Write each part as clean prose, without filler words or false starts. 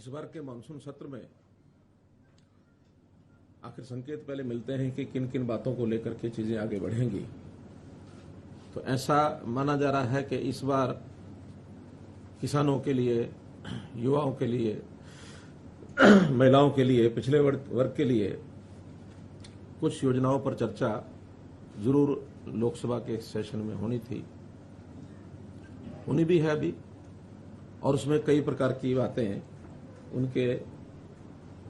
इस बार के मानसून सत्र में आखिर संकेत पहले मिलते हैं कि किन किन बातों को लेकर के चीजें आगे बढ़ेंगी। तो ऐसा माना जा रहा है कि इस बार किसानों के लिए, युवाओं के लिए, महिलाओं के लिए, पिछड़े वर्ग के लिए कुछ योजनाओं पर चर्चा जरूर लोकसभा के सेशन में होनी थी, होनी भी है अभी, और उसमें कई प्रकार की बातें उनके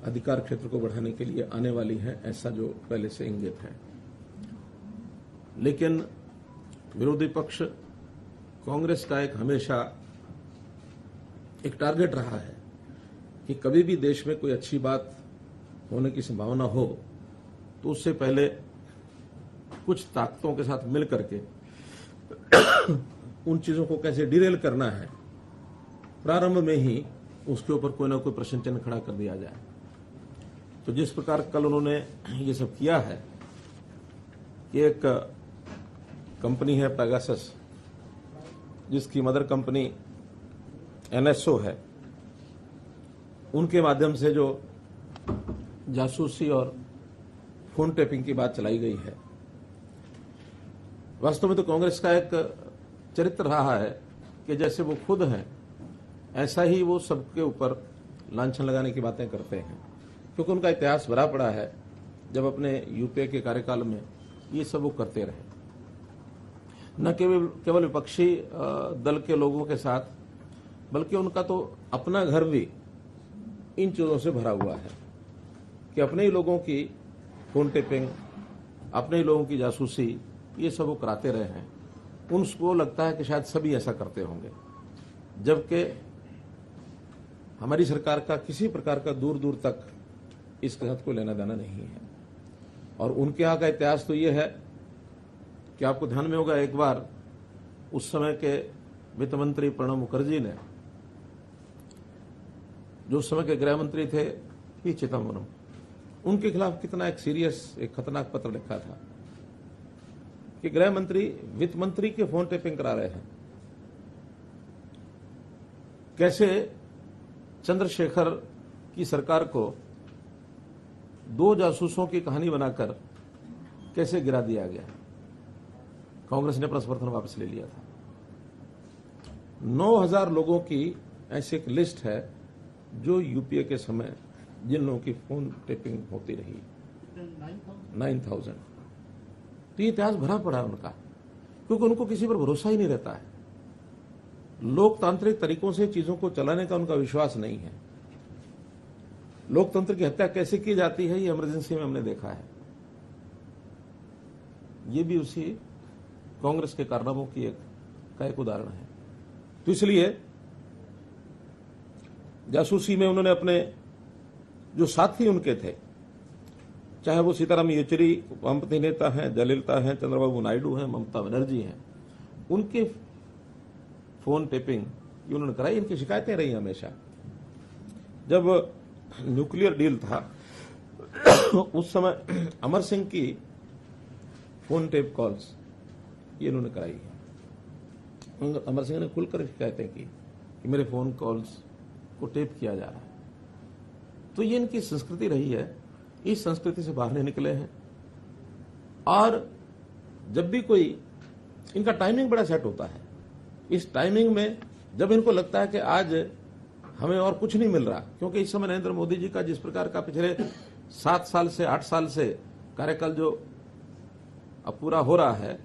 अधिकार क्षेत्र को बढ़ाने के लिए आने वाली हैं, ऐसा जो पहले से इंगित है। लेकिन विरोधी पक्ष कांग्रेस का एक हमेशा एक टारगेट रहा है कि कभी भी देश में कोई अच्छी बात होने की संभावना हो तो उससे पहले कुछ ताकतों के साथ मिल करके उन चीजों को कैसे डिरेल करना है, प्रारंभ में ही उसके ऊपर कोई ना कोई प्रश्न चिन्ह खड़ा कर दिया जाए। तो जिस प्रकार कल उन्होंने ये सब किया है कि एक कंपनी है पेगासस, जिसकी मदर कंपनी एनएसओ है, उनके माध्यम से जो जासूसी और फोन टेपिंग की बात चलाई गई है, वास्तव में तो कांग्रेस का एक चरित्र रहा है कि जैसे वो खुद हैं ऐसा ही वो सबके ऊपर लांछन लगाने की बातें करते हैं, क्योंकि उनका इतिहास भरा पड़ा है। जब अपने यूपीए के कार्यकाल में ये सब वो करते रहे, न केवल विपक्षी दल के लोगों के साथ, बल्कि उनका तो अपना घर भी इन चीजों से भरा हुआ है कि अपने ही लोगों की फोन टेपिंग, अपने ही लोगों की जासूसी, ये सब वो कराते रहे हैं। उनको लगता है कि शायद सभी ऐसा करते होंगे, जबकि हमारी सरकार का किसी प्रकार का दूर दूर तक इसके साथ कोई लेना देना नहीं है। और उनके यहाँ का इतिहास तो ये है कि आपको ध्यान में होगा, एक बार उस समय के वित्त मंत्री प्रणब मुखर्जी ने, जो उस समय के गृह मंत्री थे पी चिदम्बरम, उनके खिलाफ कितना एक सीरियस, एक खतरनाक पत्र लिखा था कि गृह मंत्री वित्त मंत्री के फोन टेपिंग करा रहे हैं। कैसे चंद्रशेखर की सरकार को दो जासूसों की कहानी बनाकर कैसे गिरा दिया गया। कांग्रेस ने अपना समर्थन वापस ले लिया था। 9,000 लोगों की ऐसी एक लिस्ट है जो यूपीए के समय जिन लोगों की फोन टेपिंग होती रही, 9,000। तो ये इतिहास भरा पड़ा है उनका, क्योंकि उनको किसी पर भरोसा ही नहीं रहता है। लोकतांत्रिक तरीकों से चीजों को चलाने का उनका विश्वास नहीं है। लोकतंत्र की हत्या कैसे की जाती है, ये इमरजेंसी में हमने देखा है। ये भी उसी कांग्रेस के कारनामों की एक उदाहरण है। तो इसलिए जासूसी में उन्होंने अपने जो साथी उनके थे, चाहे वो सीताराम येचुरी वामपंथी नेता हैं, जयललिता हैं, चंद्रबाबू नायडू हैं, ममता बनर्जी हैं, उनके फोन टेपिंग ये उन्होंने कराई। इनकी शिकायतें रही हमेशा। जब न्यूक्लियर डील था उस समय अमर सिंह की फोन टेप कॉल्स ये इन्होंने कराई है। अमर सिंह ने खुलकर शिकायतें की कि मेरे फोन कॉल्स को टेप किया जा रहा है। तो ये इनकी संस्कृति रही है, इस संस्कृति से बाहर नहीं निकले हैं। और जब भी कोई, इनका टाइमिंग बड़ा सेट होता है। इस टाइमिंग में जब इनको लगता है कि आज हमें और कुछ नहीं मिल रहा, क्योंकि इस समय नरेंद्र मोदी जी का जिस प्रकार का पिछले 7 साल से 8 साल से कार्यकाल जो अब पूरा हो रहा है,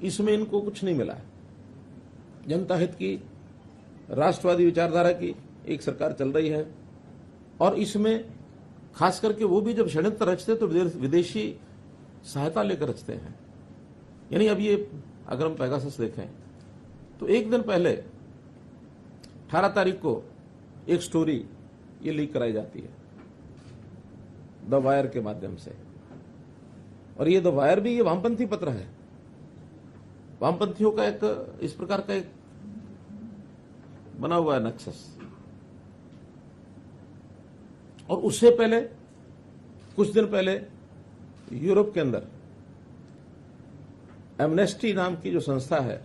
इसमें इनको कुछ नहीं मिला है। जनता हित की, राष्ट्रवादी विचारधारा की एक सरकार चल रही है, और इसमें खास करके वो भी जब षड्यंत्र रचते तो विदेशी सहायता लेकर रचते हैं। यानी अब ये अगर हम पेगासस देखें तो एक दिन पहले 18 तारीख को एक स्टोरी ये लीक कराई जाती है द वायर के माध्यम से, और ये द वायर भी ये वामपंथी पत्र है। वामपंथियों का एक इस प्रकार का एक बना हुआ है नक्सस। और उससे पहले कुछ दिन पहले यूरोप के अंदर एमनेस्टी नाम की जो संस्था है,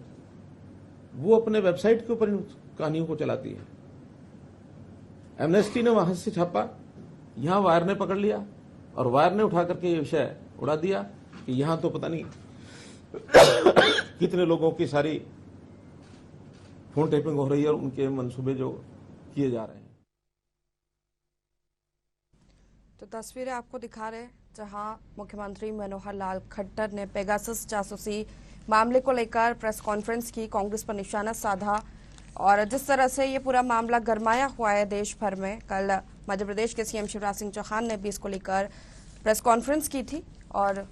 वो अपने वेबसाइट के ऊपर इन कहानियों को चलाती है। एमनेस्टी ने वहां से छापा, यहां वायर ने पकड़ लिया और वायर ने उठा करके ये विषय उड़ा दिया कि यहां तो पता नहीं कितने लोगों की सारी फोन टेपिंग हो रही है और उनके मंसूबे जो किए जा रहे हैं। तो तस्वीरें आपको दिखा रहे हैं जहां मुख्यमंत्री मनोहर लाल खट्टर ने पेगासस जासूसी मामले को लेकर प्रेस कॉन्फ्रेंस की, कांग्रेस पर निशाना साधा और जिस तरह से ये पूरा मामला गरमाया हुआ है देश भर में। कल मध्य प्रदेश के सीएम शिवराज सिंह चौहान ने भी इसको लेकर प्रेस कॉन्फ्रेंस की थी और